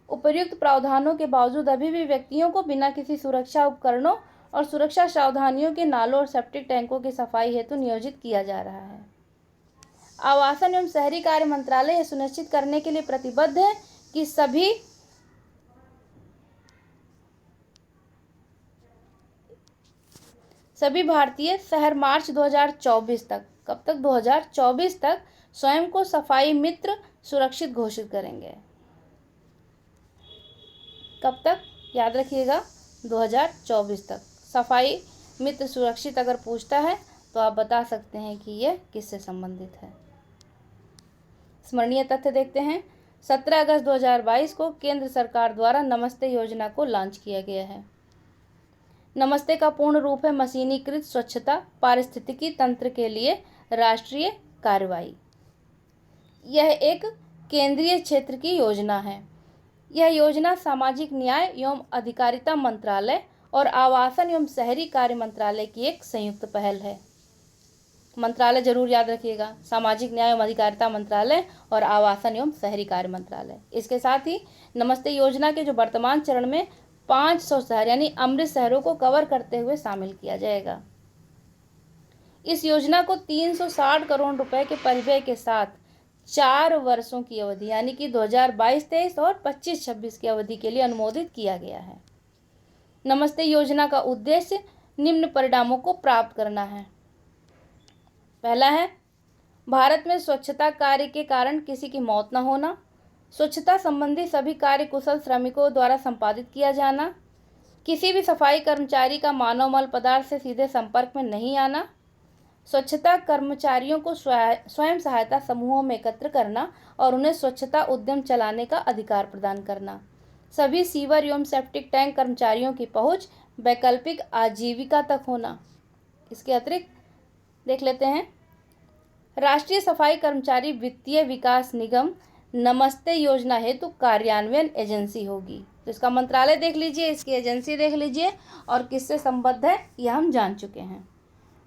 Speaker 1: उपर्युक्त प्रावधानों के बावजूद अभी भी व्यक्तियों को बिना किसी सुरक्षा उपकरणों और सुरक्षा सावधानियों के नालों और सेप्टिक टैंकों की सफाई हेतु नियोजित किया जा रहा है। आवासन एवं शहरी कार्य मंत्रालय यह सुनिश्चित करने के लिए प्रतिबद्ध है कि सभी सभी भारतीय शहर मार्च 2024 तक, कब तक? 2024 तक स्वयं को सफाई मित्र सुरक्षित घोषित करेंगे। कब तक? याद रखिएगा, 2024 तक। सफाई मित्र सुरक्षित अगर पूछता है तो आप बता सकते हैं कि यह किससे संबंधित है। स्मरणीय तथ्य देखते हैं। 17 अगस्त 2022 को केंद्र सरकार द्वारा नमस्ते योजना को लॉन्च किया गया है। नमस्ते का पूर्ण रूप है मशीनीकृत स्वच्छता पारिस्थितिकी तंत्र के लिए राष्ट्रीय कार्रवाई। यह एक केंद्रीय क्षेत्र की योजना है। यह योजना सामाजिक न्याय एवं अधिकारिता मंत्रालय और आवासन एवं शहरी कार्य मंत्रालय की एक संयुक्त पहल है। मंत्रालय जरूर याद रखिएगा, सामाजिक न्याय एवं अधिकारिता मंत्रालय और आवासन एवं शहरी कार्य मंत्रालय। इसके साथ ही नमस्ते योजना के जो वर्तमान चरण में 500 शहर यानी अमृत शहरों को कवर करते हुए शामिल किया जाएगा। इस योजना को 360 करोड़ रुपए के परिव्यय के साथ 4 वर्षों की अवधि यानी कि 2022-23 और 25-26 की अवधि के लिए अनुमोदित किया गया है। नमस्ते योजना का उद्देश्य निम्न परिणामों को प्राप्त करना है। पहला है, भारत में स्वच्छता कार्य के कारण किसी की मौत न होना, स्वच्छता संबंधी सभी कार्य कुशल श्रमिकों द्वारा संपादित किया जाना, किसी भी सफाई कर्मचारी का मानव मल पदार्थ से सीधे संपर्क में नहीं आना, स्वच्छता कर्मचारियों को स्वयं सहायता समूहों में एकत्र करना और उन्हें स्वच्छता उद्यम चलाने का अधिकार प्रदान करना, सभी सीवर एवं सेप्टिक टैंक कर्मचारियों की पहुंच वैकल्पिक आजीविका तक होना। इसके अतिरिक्त देख लेते हैं, राष्ट्रीय सफाई कर्मचारी वित्तीय विकास निगम नमस्ते योजना हेतु कार्यान्वयन एजेंसी होगी। तो इसका मंत्रालय देख लीजिए, इसकी एजेंसी देख लीजिए और किससे संबद्ध है यह हम जान चुके हैं।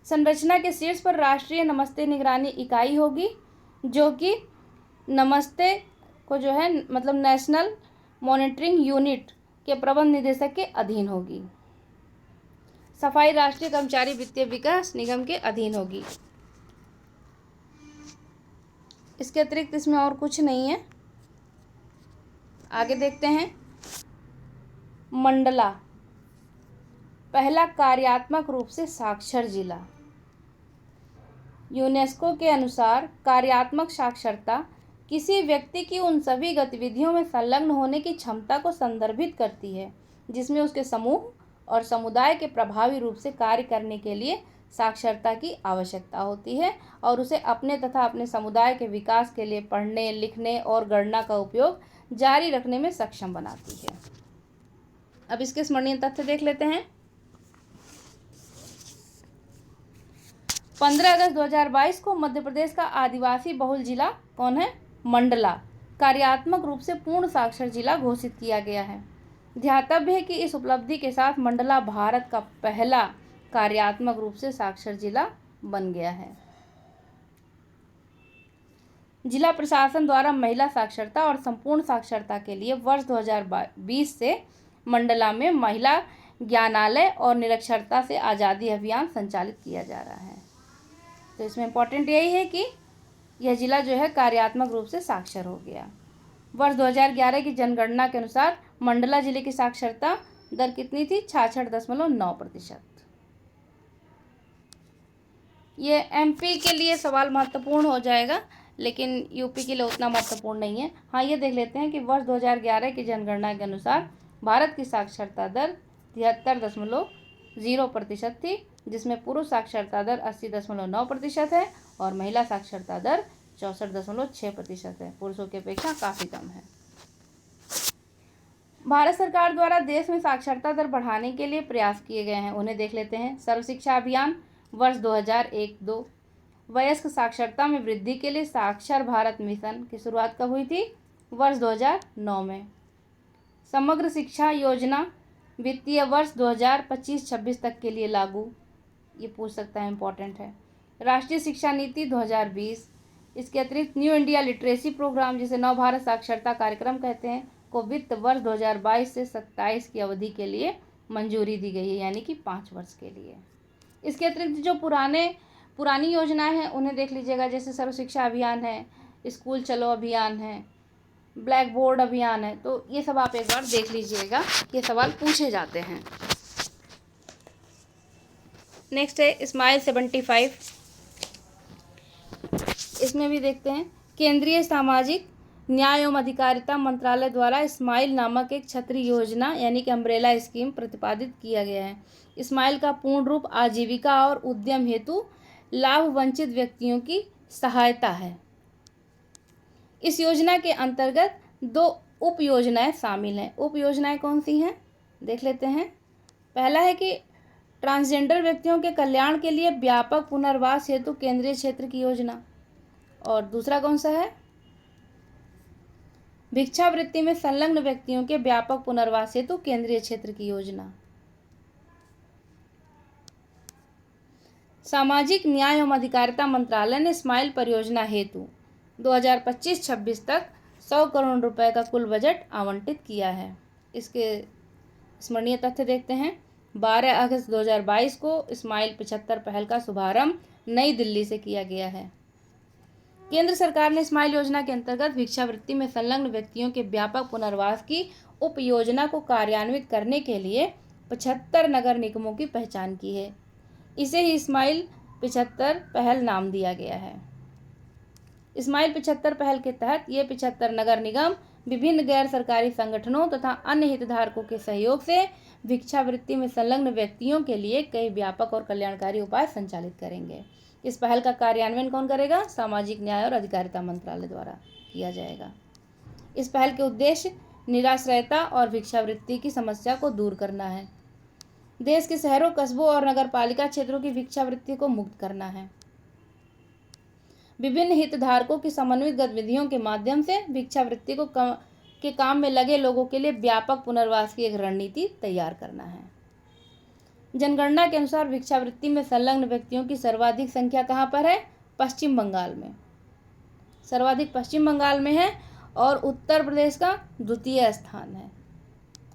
Speaker 1: संरचना के शीर्ष पर राष्ट्रीय नमस्ते निगरानी इकाई होगी जो कि नमस्ते को जो है मतलब नेशनल मॉनिटरिंग यूनिट के प्रबंध निदेशक के अधीन होगी। सफाई राष्ट्रीय कर्मचारी वित्तीय विकास निगम के अधीन होगी। इसके अतिरिक्त इसमें और कुछ नहीं है। आगे देखते हैं, मंडला पहला कार्यात्मक रूप से साक्षर जिला। यूनेस्को के अनुसार कार्यात्मक साक्षरता किसी व्यक्ति की उन सभी गतिविधियों में संलग्न होने की क्षमता को संदर्भित करती है जिसमें उसके समूह और समुदाय के प्रभावी रूप से कार्य करने के लिए साक्षरता की आवश्यकता होती है और उसे अपने तथा अपने समुदाय के विकास के लिए पढ़ने, लिखने और गणना का उपयोग जारी रखने में सक्षम बनाती है। अब इसके स्मरणीय तथ्य देख लेते हैं। 15 अगस्त 2022 को मध्य प्रदेश का आदिवासी बहुल जिला कौन है? मंडला कार्यात्मक रूप से पूर्ण साक्षर जिला घोषित किया गया है। ध्यातव्य है कि इस उपलब्धि के साथ मंडला भारत का पहला कार्यात्मक रूप से साक्षर जिला बन गया है। जिला प्रशासन द्वारा महिला साक्षरता और संपूर्ण साक्षरता के लिए वर्ष 2020 से मंडला में महिला ज्ञानालय और निरक्षरता से आज़ादी अभियान संचालित किया जा रहा है। तो इसमें इम्पोर्टेंट यही है कि यह जिला जो है कार्यात्मक रूप से साक्षर हो गया। वर्ष 2011 की जनगणना के अनुसार मंडला जिले की साक्षरता दर कितनी थी? 66.9%। ये एमपी के लिए सवाल महत्वपूर्ण हो जाएगा लेकिन यूपी के लिए उतना महत्वपूर्ण नहीं है। हाँ, ये देख लेते हैं कि वर्ष 2011 की जनगणना के अनुसार भारत की साक्षरता दर 73.0% थी जिसमें पुरुष साक्षरता दर 80.9% है और महिला साक्षरता दर 64.6% है। पुरुषों की अपेक्षा काफ़ी कम है। भारत सरकार द्वारा देश में साक्षरता दर बढ़ाने के लिए प्रयास किए गए हैं, उन्हें देख लेते हैं। सर्व शिक्षा अभियान वर्ष 2001-2, वयस्क साक्षरता में वृद्धि के लिए साक्षर भारत मिशन की शुरुआत कब हुई थी? वर्ष 2009 में। समग्र शिक्षा योजना वित्तीय वर्ष 2025-26 तक के लिए लागू, ये पूछ सकता है, इम्पोर्टेंट है। राष्ट्रीय शिक्षा नीति 2020, इसके अतिरिक्त न्यू इंडिया लिटरेसी प्रोग्राम जिसे नव भारत साक्षरता कार्यक्रम कहते हैं को वित्त वर्ष 2022 से 27 की अवधि के लिए मंजूरी दी गई है यानी कि 5 वर्ष के लिए। इसके अतिरिक्त जो पुरानी योजनाएं हैं उन्हें देख लीजिएगा, जैसे सर्व शिक्षा अभियान है, स्कूल चलो अभियान है, ब्लैक बोर्ड अभियान है। तो ये सब आप एक बार देख लीजिएगा, ये सवाल पूछे जाते हैं। नेक्स्ट है स्माइल 75। इसमें भी देखते हैं, केंद्रीय सामाजिक न्याय एवं अधिकारिता मंत्रालय द्वारा स्माइल नामक एक छतरी योजना यानी कि अम्ब्रेला स्कीम प्रतिपादित किया गया है। स्माइल का पूर्ण रूप आजीविका और उद्यम हेतु लाभ वंचित व्यक्तियों की सहायता है। इस योजना के अंतर्गत 2 उप योजनाएं शामिल हैं। उप योजनाएं कौन सी हैं, देख लेते हैं। पहला है कि ट्रांसजेंडर व्यक्तियों के कल्याण के लिए व्यापक पुनर्वास हेतु केंद्रीय क्षेत्र की योजना, और दूसरा कौन सा है, भिक्षावृत्ति में संलग्न व्यक्तियों के व्यापक पुनर्वास हेतु केंद्रीय क्षेत्र की योजना। सामाजिक न्याय एवं अधिकारिता मंत्रालय ने स्माइल परियोजना हेतु 2025-26 तक 100 करोड़ रुपए का कुल बजट आवंटित किया है। इसके स्मरणीय तथ्य देखते हैं। 12 अगस्त 2022 को स्माइल 75 पहल का शुभारंभ नई दिल्ली से किया गया है। केंद्र सरकार ने स्माइल योजना के अंतर्गत भिक्षावृत्ति में संलग्न व्यक्तियों के व्यापक पुनर्वास की उप योजना को कार्यान्वित करने के लिए 75 नगर निगमों की पहचान की है। इसे ही स्माइल 75 पहल नाम दिया गया है। स्माइल 75 पहल के तहत ये 75 नगर निगम विभिन्न गैर सरकारी संगठनों तथा अन्य हितधारकों के सहयोग से भिक्षावृत्ति में संलग्न व्यक्तियों के लिए कई व्यापक और कल्याणकारी उपाय संचालित करेंगे। इस पहल का कार्यान्वयन कौन करेगा, सामाजिक न्याय और अधिकारिता मंत्रालय द्वारा किया जाएगा। इस पहल के उद्देश्य निराश्रयता और भिक्षावृत्ति की समस्या को दूर करना है। देश के शहरों, कस्बों और नगरपालिका क्षेत्रों की भिक्षावृत्ति को मुक्त करना है। विभिन्न हितधारकों की समन्वित गतिविधियों के माध्यम से भिक्षावृत्ति के काम में लगे लोगों के लिए व्यापक पुनर्वास की एक रणनीति तैयार करना है। जनगणना के अनुसार भिक्षावृत्ति में संलग्न व्यक्तियों की सर्वाधिक संख्या कहाँ पर है, पश्चिम बंगाल में। सर्वाधिक पश्चिम बंगाल में है और उत्तर प्रदेश का द्वितीय स्थान है।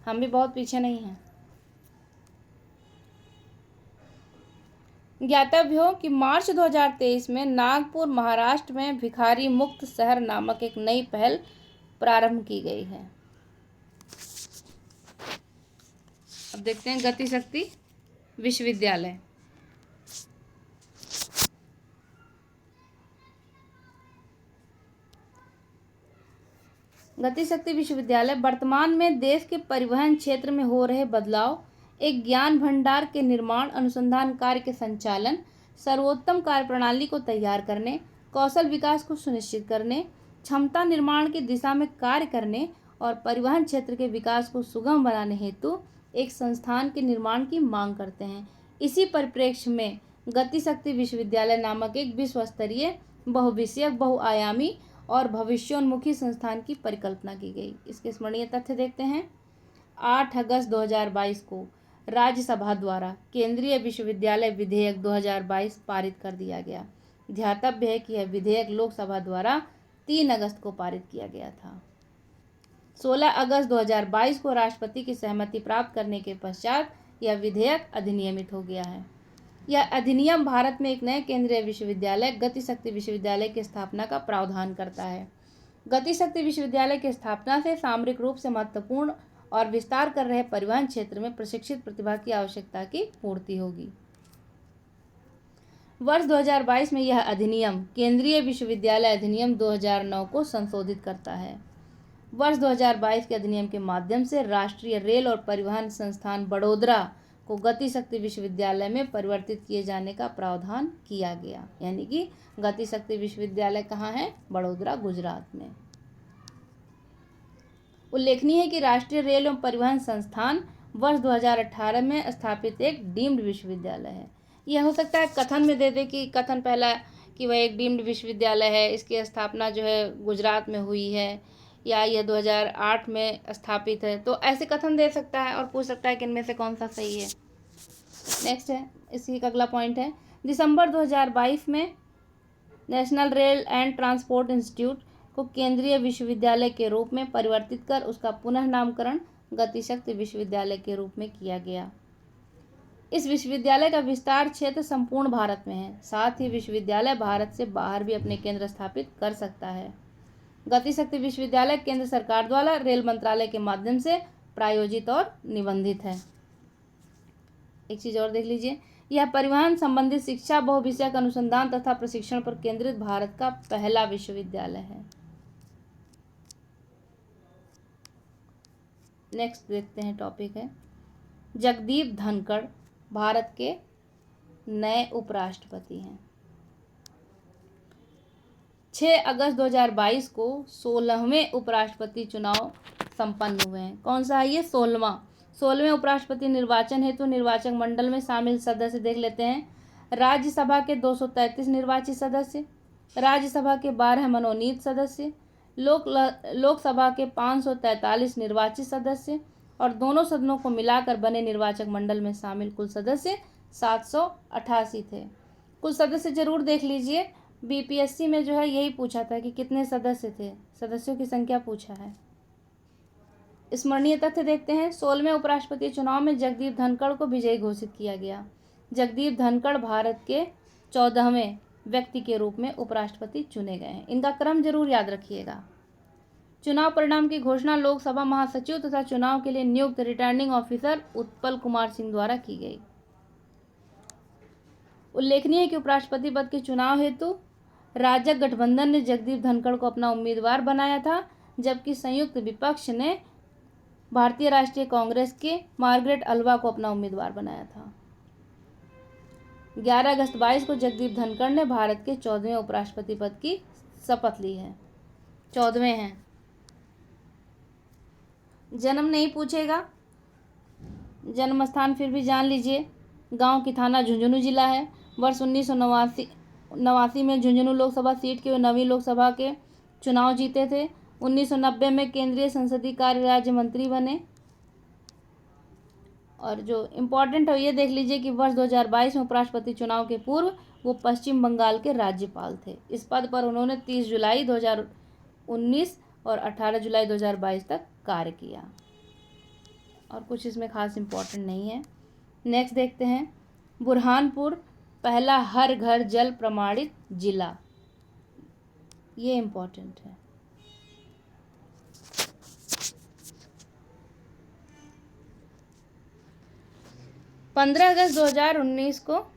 Speaker 1: हम भी बहुत पीछे नहीं हैं। ज्ञातव्य हो कि मार्च 2023 में नागपुर, महाराष्ट्र में भिखारी मुक्त शहर नामक एक नई पहल प्रारंभ की गई है। अब देखते हैं गतिशक्ति विश्वविद्यालय। गतिशक्ति विश्वविद्यालय वर्तमान में देश के परिवहन क्षेत्र में हो रहे बदलाव, एक ज्ञान भंडार के निर्माण, अनुसंधान कार्य के संचालन, सर्वोत्तम कार्यप्रणाली को तैयार करने, कौशल विकास को सुनिश्चित करने, क्षमता निर्माण की दिशा में कार्य करने और परिवहन क्षेत्र के विकास को सुगम बनाने हेतु एक संस्थान के निर्माण की मांग करते हैं। इसी परिप्रेक्ष्य में गतिशक्ति विश्वविद्यालय नामक एक विश्व स्तरीय, बहुविषयक, बहुआयामी और भविष्योन्मुखी संस्थान की परिकल्पना की गई। इसके स्मरणीय तथ्य देखते हैं। 8 अगस्त 2022 को राज्यसभा द्वारा केंद्रीय विश्वविद्यालय विधेयक 2022 पारित कर दिया गया। ध्यातव्य है कि यह विधेयक लोकसभा द्वारा 3 अगस्त को पारित किया गया था। 16 अगस्त 2022 को राष्ट्रपति की सहमति प्राप्त करने के पश्चात यह विधेयक अधिनियमित हो गया है। यह अधिनियम भारत में एक नए केंद्रीय विश्वविद्यालय गतिशक्ति विश्वविद्यालय की स्थापना का प्रावधान करता है। गतिशक्ति विश्वविद्यालय की स्थापना से सामरिक रूप से महत्वपूर्ण और विस्तार कर रहे परिवहन क्षेत्र में प्रशिक्षित प्रतिभा की आवश्यकता की पूर्ति होगी। वर्ष 2022 में यह अधिनियम केंद्रीय विश्वविद्यालय अधिनियम 2009 को संशोधित करता है। वर्ष 2022 के अधिनियम के माध्यम से राष्ट्रीय रेल और परिवहन संस्थान बड़ोदरा को गतिशक्ति विश्वविद्यालय में परिवर्तित किए जाने का प्रावधान किया गया। यानी कि गतिशक्ति विश्वविद्यालय कहाँ है, बड़ोदरा, गुजरात में। उल्लेखनीय है कि राष्ट्रीय रेल एवं परिवहन संस्थान वर्ष 2018 में स्थापित एक डीम्ड विश्वविद्यालय है। यह हो सकता है कथन में दे दे कि कथन पहला कि वह एक डीम्ड विश्वविद्यालय है, इसकी स्थापना जो है गुजरात में हुई है, या यह 2008 में स्थापित है, तो ऐसे कथन दे सकता है और पूछ सकता है कि इनमें से कौन सा सही है। नेक्स्ट है, इसी का अगला पॉइंट है, दिसंबर 2022 में national rail and transport institute को केंद्रीय विश्वविद्यालय के रूप में परिवर्तित कर उसका पुनः नामकरण गतिशक्ति विश्वविद्यालय के रूप में किया गया। इस विश्वविद्यालय का विस्तार क्षेत्र संपूर्ण भारत में है। साथ ही विश्वविद्यालय भारत से बाहर भी अपने केंद्र स्थापित कर सकता है। गतिशक्ति विश्वविद्यालय केंद्र सरकार द्वारा रेल मंत्रालय के माध्यम से प्रायोजित और निबंधित है। एक चीज़ और देख लीजिए, यह परिवहन संबंधित शिक्षा, बहुविषयक अनुसंधान तथा प्रशिक्षण पर केंद्रित भारत का पहला विश्वविद्यालय है। नेक्स्ट देखते हैं टॉपिक है जगदीप धनखड़ भारत के नए उपराष्ट्रपति हैं। 6 अगस्त 2022 को 16वें उपराष्ट्रपति चुनाव संपन्न हुए हैं। कौन सा है ये? 16वें उपराष्ट्रपति निर्वाचन हेतु निर्वाचक मंडल में शामिल सदस्य देख लेते हैं। राज्यसभा के 233 निर्वाचित सदस्य, राज्यसभा के 12 मनोनीत सदस्य, लोकसभा के 543 निर्वाचित सदस्य और दोनों सदनों को मिलाकर बने निर्वाचक मंडल में शामिल कुल सदस्य 788 थे। कुल सदस्य जरूर देख लीजिए, बीपीएससी में जो है यही पूछा था कि कितने सदस्य थे, सदस्यों की संख्या पूछा है। स्मरणीय तथ्य देखते हैं। 16वें उपराष्ट्रपति चुनाव में जगदीप धनखड़ को विजयी घोषित किया गया। जगदीप धनखड़ भारत के 14वें व्यक्ति के रूप में उपराष्ट्रपति चुने गए हैं। इनका क्रम जरूर याद रखिएगा। चुनाव परिणाम की घोषणा लोकसभा महासचिव तथा चुनाव के लिए नियुक्त रिटर्निंग ऑफिसर उत्पल कुमार सिंह द्वारा की गई। उल्लेखनीय है कि उपराष्ट्रपति पद के चुनाव हेतु राजग गठबंधन ने जगदीप धनखड़ को अपना उम्मीदवार बनाया था, जबकि संयुक्त विपक्ष ने भारतीय राष्ट्रीय कांग्रेस के मार्गरेट अल्वा को अपना उम्मीदवार बनाया था। 11 अगस्त 22 को जगदीप धनखड़ ने भारत के 14वें उपराष्ट्रपति पद की शपथ ली है। 14वें हैं। जन्म नहीं पूछेगा, जन्म स्थान फिर भी जान लीजिए। गांव की थाना झुंझुनू जिला है। वर्ष 1989 में झुंझुनू लोकसभा सीट के 9वीं लोकसभा के चुनाव जीते थे। 1990 में केंद्रीय संसदीय कार्य राज्य मंत्री बने। और जो इम्पोर्टेंट है ये देख लीजिए कि वर्ष 2022 में उपराष्ट्रपति चुनाव के पूर्व वो पश्चिम बंगाल के राज्यपाल थे। इस पद पर उन्होंने 30 जुलाई 2019 और 18 जुलाई 2022 तक कार्य किया। और कुछ इसमें खास इम्पोर्टेंट नहीं है। नेक्स्ट देखते हैं बुरहानपुर पहला हर घर जल प्रमाणित जिला। ये इम्पोर्टेंट है। पंद्रह अगस्त 2019 को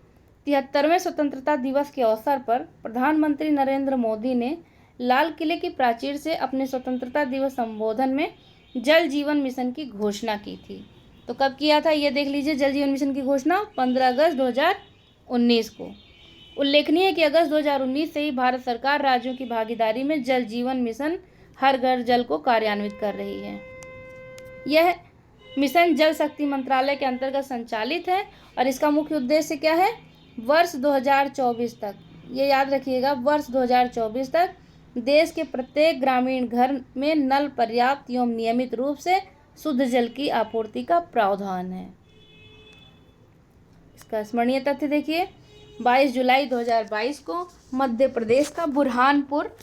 Speaker 1: 73वें स्वतंत्रता दिवस के अवसर पर प्रधानमंत्री नरेंद्र मोदी ने लाल किले की प्राचीर से अपने स्वतंत्रता दिवस संबोधन में जल जीवन मिशन की घोषणा की थी। तो कब किया था ये देख लीजिए। जल जीवन मिशन की घोषणा 15 अगस्त 2019 को। उल्लेखनीय है कि अगस्त 2019 से ही भारत सरकार राज्यों की भागीदारी में जल जीवन मिशन हर घर जल को कार्यान्वित कर रही है। यह मिशन जल शक्ति मंत्रालय के अंतर्गत संचालित है और इसका मुख्य उद्देश्य क्या है? वर्ष 2024 तक, ये याद रखिएगा, वर्ष 2024 तक देश के प्रत्येक ग्रामीण घर में नल पर्याप्त एवं नियमित रूप से शुद्ध जल की आपूर्ति का प्रावधान है। इसका स्मरणीय तथ्य देखिए। 22 जुलाई 2022 को मध्य प्रदेश का बुरहानपुर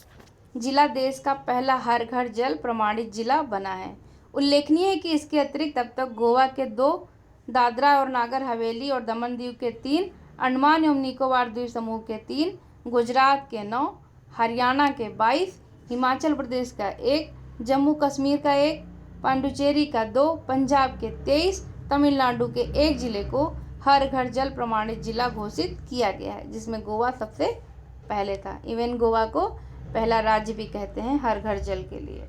Speaker 1: जिला देश का पहला हर घर जल प्रमाणित जिला बना है। उल्लेखनीय है कि इसके अतिरिक्त अब तक गोवा के 2, दादरा और नागर हवेली और दमन दीव के 3, अंडमान एवं निकोबार द्वीप समूह के 3, गुजरात के 9, हरियाणा के 22, हिमाचल प्रदेश का 1, जम्मू कश्मीर का 1, पांडुचेरी का 2, पंजाब के 23, तमिलनाडु के 1 जिले को हर घर जल प्रमाणित जिला घोषित किया गया है, जिसमें गोवा सबसे पहले था। इवन गोवा को पहला राज्य भी कहते हैं हर घर जल के लिए।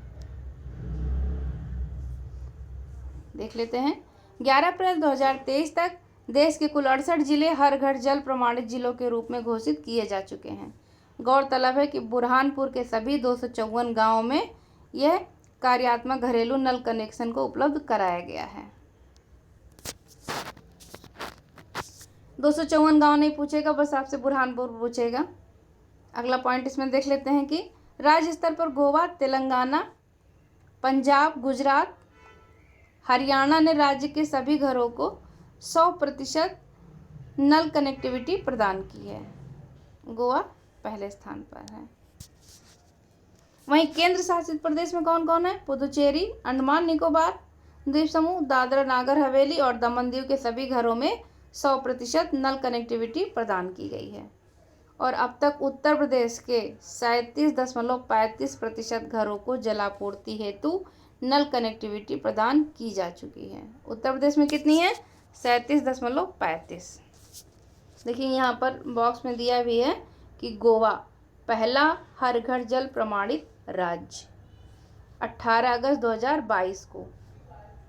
Speaker 1: देख लेते हैं 11 अप्रैल 2023 तक देश के कुल 68 जिले हर घर जल प्रमाणित जिलों के रूप में घोषित किए जा चुके हैं। गौरतलब है कि बुरहानपुर के सभी 254 गांवों में यह कार्यात्मक घरेलू नल कनेक्शन को उपलब्ध कराया गया है। 254 गांव नहीं पूछेगा, बस आपसे बुरहानपुर पूछेगा। अगला पॉइंट इसमें देख लेते हैं कि राज्य स्तर पर गोवा, तेलंगाना, पंजाब, गुजरात, हरियाणा ने राज्य के सभी घरों को 100% नल कनेक्टिविटी प्रदान की है। गोवा पहले स्थान पर है। वहीं केंद्र शासित प्रदेश में कौन कौन है? पुदुचेरी, अंडमान निकोबार द्वीप समूह, दादरा नागर हवेली और दमन दीव के सभी घरों में 100% नल कनेक्टिविटी प्रदान की गई है। और अब तक उत्तर प्रदेश के 37.35% घरों को जलापूर्ति हेतु नल कनेक्टिविटी प्रदान की जा चुकी है। उत्तर प्रदेश में कितनी है? 37.35। देखिए यहाँ पर बॉक्स में दिया भी है कि गोवा पहला हर घर जल प्रमाणित राज्य, 18 अगस्त 2022 को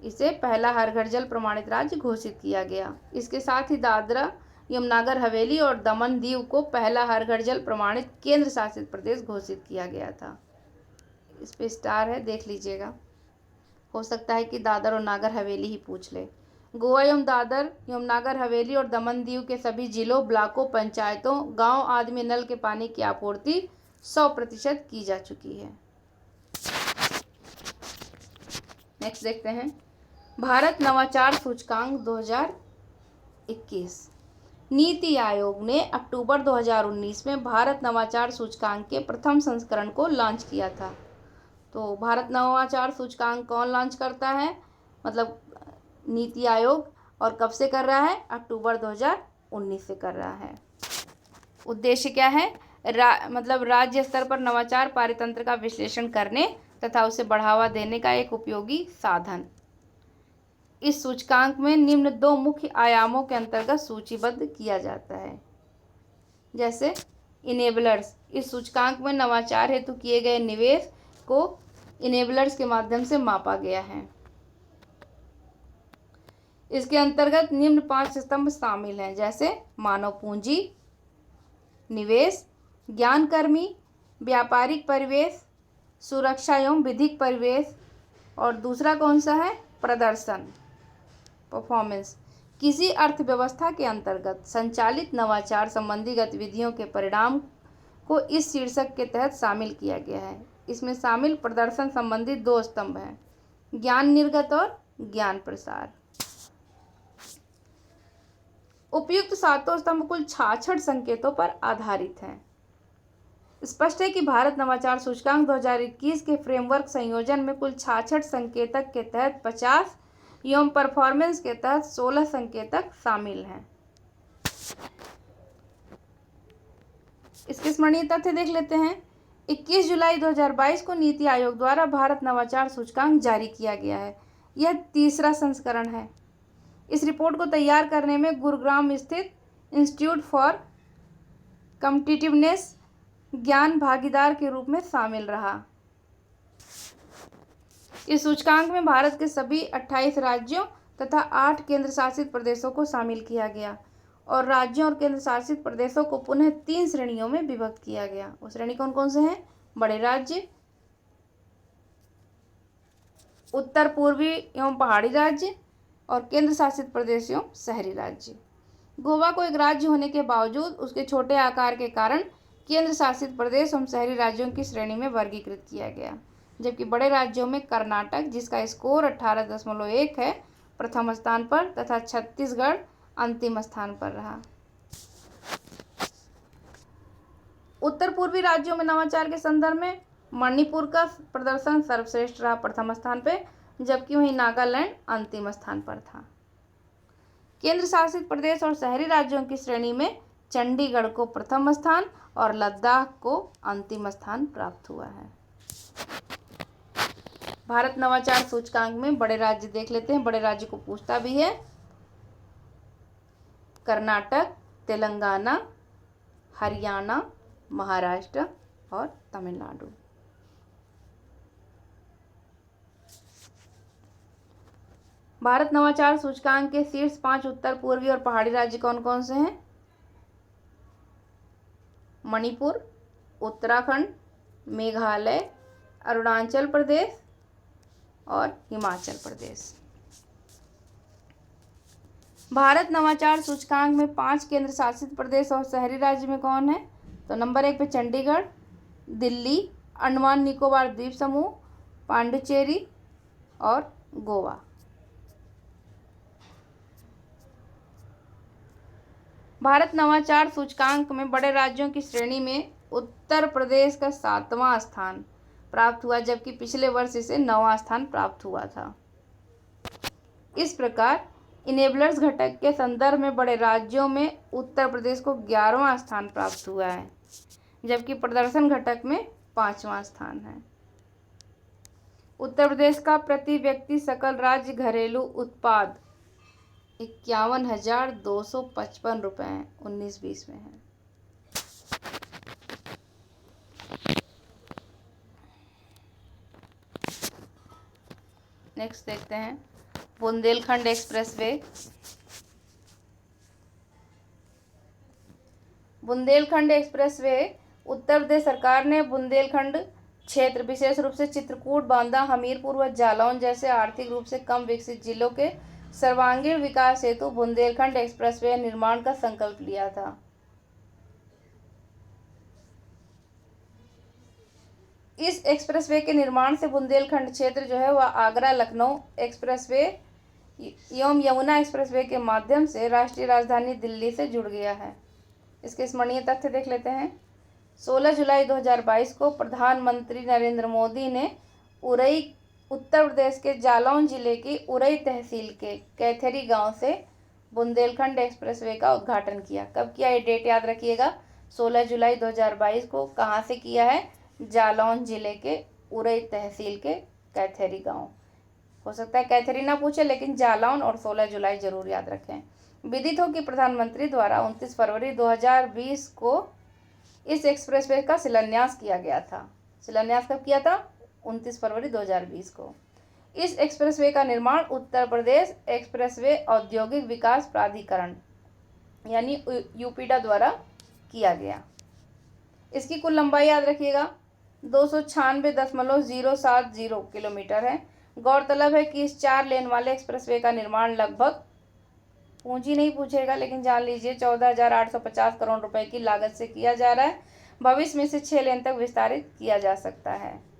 Speaker 1: इसे पहला हर घर जल प्रमाणित राज्य घोषित किया गया। इसके साथ ही दादरा यमुनागर हवेली और दमन दीव को पहला हर घर जल प्रमाणित केंद्र शासित प्रदेश घोषित किया गया था। इस पे स्टार है, देख लीजिएगा, हो सकता है कि दादर और नागर हवेली ही पूछ ले। गोवा एवं दादर यमुनागर हवेली और दमन दीव के सभी जिलों, ब्लॉकों, पंचायतों, गांव आदि में नल के पानी की आपूर्ति 100% की जा चुकी है। नेक्स्ट देखते हैं भारत नवाचार सूचकांक 2021। नीति आयोग ने अक्टूबर 2019 में भारत नवाचार सूचकांक के प्रथम संस्करण को लॉन्च किया था। तो भारत नवाचार सूचकांक कौन लॉन्च करता है, मतलब नीति आयोग, और कब से कर रहा है, अक्टूबर 2019 से कर रहा है। उद्देश्य क्या है, मतलब राज्य स्तर पर नवाचार पारितंत्र का विश्लेषण करने तथा उसे बढ़ावा देने का एक उपयोगी साधन। इस सूचकांक में निम्न 2 मुख्य आयामों के अंतर्गत सूचीबद्ध किया जाता है। जैसे इनेबलर्स, इस सूचकांक में नवाचार हेतु किए गए निवेश को इनेबलर्स के माध्यम से मापा गया है। इसके अंतर्गत निम्न 5 स्तंभ शामिल हैं, जैसे मानव पूंजी, निवेश, ज्ञानकर्मी, व्यापारिक परिवेश, सुरक्षा एवं विधिक परिवेश, और दूसरा कौन सा है, प्रदर्शन, परफॉर्मेंस। किसी अर्थव्यवस्था के अंतर्गत संचालित नवाचार संबंधी गतिविधियों के परिणाम को इस शीर्षक के तहत शामिल किया गया है। इसमें शामिल प्रदर्शन संबंधी 2 स्तंभ हैं, ज्ञान निर्गत और ज्ञान प्रसार। उपयुक्त 7 स्तंभ कुल 66 संकेतों पर आधारित हैं। स्पष्ट है कि भारत नवाचार सूचकांक 2021 के फ्रेमवर्क संयोजन में कुल 66 संकेतक के तहत 50 एवं परफॉर्मेंस के तहत 16 संकेतक शामिल हैं। इसके स्मरणीय तथ्य देख लेते हैं। 21 जुलाई 2022 को नीति आयोग द्वारा भारत नवाचार सूचकांक जारी किया गया है। यह 3रा संस्करण है। इस रिपोर्ट को तैयार करने में गुरुग्राम स्थित इंस्टीट्यूट फॉर कॉम्पिटिटिवनेस ज्ञान भागीदार के रूप में शामिल रहा। इस सूचकांक में भारत के सभी 28 राज्यों तथा 8 केंद्र शासित प्रदेशों को शामिल किया गया और राज्यों और केंद्र शासित प्रदेशों को पुनः 3 श्रेणियों में विभक्त किया गया। वो श्रेणी कौन कौन से हैं, बड़े राज्य, उत्तर पूर्वी एवं पहाड़ी राज्य, और केंद्र शासित प्रदेश एवं शहरी राज्य। गोवा को एक राज्य होने के बावजूद उसके छोटे आकार के कारण केंद्र शासित प्रदेश एवं शहरी राज्यों की श्रेणी में वर्गीकृत किया गया, जबकि बड़े राज्यों में कर्नाटक, जिसका स्कोर 18.1 है, प्रथम स्थान पर तथा छत्तीसगढ़ अंतिम स्थान पर रहा। उत्तर पूर्वी राज्यों में नवाचार के संदर्भ में मणिपुर का प्रदर्शन सर्वश्रेष्ठ रहा, प्रथम स्थान पे, जबकि वहीं नागालैंड अंतिम स्थान पर था। केंद्र शासित प्रदेश और शहरी राज्यों की श्रेणी में चंडीगढ़ को प्रथम स्थान और लद्दाख को अंतिम स्थान प्राप्त हुआ है। भारत नवाचार सूचकांक में बड़े राज्य देख लेते हैं। बड़े राज्य को पूछता भी है, कर्नाटक, तेलंगाना, हरियाणा, महाराष्ट्र और तमिलनाडु। भारत नवाचार सूचकांक के शीर्ष 5 उत्तर पूर्वी और पहाड़ी राज्य कौन कौन से हैं? मणिपुर, उत्तराखंड, मेघालय, अरुणाचल प्रदेश और हिमाचल प्रदेश। भारत नवाचार सूचकांक में 5 केंद्र शासित प्रदेश और शहरी राज्य में कौन है? तो नंबर 1 पे चंडीगढ़, दिल्ली, अंडमान निकोबार द्वीप समूह, पांडिचेरी और गोवा। भारत नवाचार सूचकांक में बड़े राज्यों की श्रेणी में उत्तर प्रदेश का 7वां स्थान प्राप्त हुआ, जबकि पिछले वर्ष इसे 9वां स्थान प्राप्त हुआ था। इस प्रकार इनेबलर्स घटक के संदर्भ में बड़े राज्यों में उत्तर प्रदेश को 11वां स्थान प्राप्त हुआ है, जबकि प्रदर्शन घटक में 5वां स्थान है। उत्तर प्रदेश का प्रति व्यक्ति सकल राज्य घरेलू उत्पाद 51,255 रुपये 19-20 में है। नेक्स्ट देखते हैं बुंदेलखंड एक्सप्रेसवे। बुंदेलखंड एक्सप्रेसवे उत्तर प्रदेश सरकार ने बुंदेलखंड क्षेत्र, विशेष रूप से चित्रकूट, बांदा, हमीरपुर व जालौन जैसे आर्थिक रूप से कम विकसित जिलों के सर्वांगीण विकास हेतु बुंदेलखंड एक्सप्रेसवे निर्माण का संकल्प लिया था। इस एक्सप्रेसवे के निर्माण से बुंदेलखंड क्षेत्र जो है वह आगरा लखनऊ एक्सप्रेसवे एवं यमुना एक्सप्रेसवे के माध्यम से राष्ट्रीय राजधानी दिल्ली से जुड़ गया है। इसके स्मरणीय तथ्य देख लेते हैं। 16 जुलाई 2022 को प्रधानमंत्री नरेंद्र मोदी ने उरई, उत्तर प्रदेश के जालौन जिले की उरई तहसील के कैथेरी गांव से बुंदेलखंड एक्सप्रेसवे का उद्घाटन किया। कब किया, ये डेट याद रखिएगा, 16 जुलाई 2022 को। कहाँ से किया है, जालौन जिले के उरई तहसील के कैथेरी गांव। हो सकता है कैथेरी ना पूछे, लेकिन जालौन और 16 जुलाई जरूर याद रखें। विदित हो कि प्रधानमंत्री द्वारा 29 फरवरी 2020 को इस एक्सप्रेसवे का शिलान्यास किया गया था। शिलान्यास कब किया था, 29 फरवरी 2020 को। इस एक्सप्रेसवे का निर्माण उत्तर प्रदेश एक्सप्रेसवे औद्योगिक विकास प्राधिकरण यानी यूपीडा द्वारा किया गया। इसकी कुल लंबाई याद रखिएगा 296.070 किलोमीटर है। गौरतलब है कि इस 4 लेन वाले एक्सप्रेसवे का निर्माण लगभग, पूंजी नहीं पूछेगा लेकिन जान लीजिए, 14,850 करोड़ रुपए की लागत से किया जा रहा है। भविष्य में इसे 6 लेन तक विस्तारित किया जा सकता है।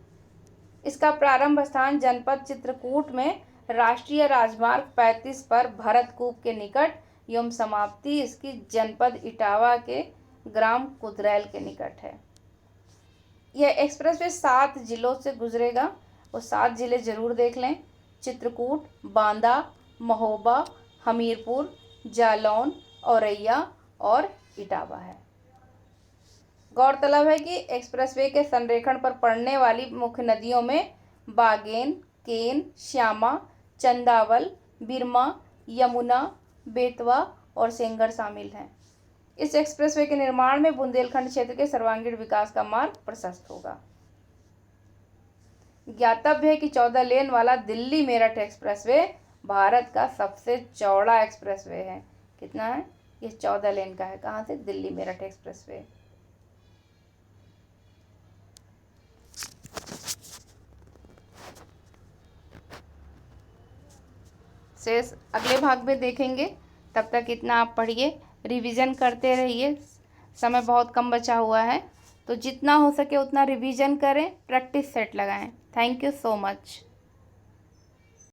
Speaker 1: इसका प्रारंभ स्थान जनपद चित्रकूट में राष्ट्रीय राजमार्ग 35 पर भरतकूप के निकट एवं समाप्ति इसकी जनपद इटावा के ग्राम कुदरैल के निकट है। यह एक्सप्रेसवे 7 जिलों से गुजरेगा। वो 7 जिले जरूर देख लें, चित्रकूट, बांदा, महोबा, हमीरपुर, जालौन, औरैया और इटावा है। गौरतलब है कि एक्सप्रेसवे के संरेखण पर पड़ने वाली मुख्य नदियों में बागेन, केन, श्यामा, चंदावल, बिरमा, यमुना, बेतवा और सेंगर शामिल हैं। इस एक्सप्रेसवे के निर्माण में बुंदेलखंड क्षेत्र के सर्वांगीण विकास का मार्ग प्रशस्त होगा। ज्ञातव्य है कि 14 लेन वाला दिल्ली मेरठ एक्सप्रेसवे भारत का सबसे चौड़ा एक्सप्रेसवे है। कितना है, ये 14 लेन का है। कहाँ से, दिल्ली मेरठ एक्सप्रेसवे। शेष अगले भाग में देखेंगे। तब तक इतना आप पढ़िए, रिवीजन करते रहिए। समय बहुत कम बचा हुआ है, तो जितना हो सके उतना रिवीजन करें, प्रैक्टिस सेट लगाएं। Thank you so much.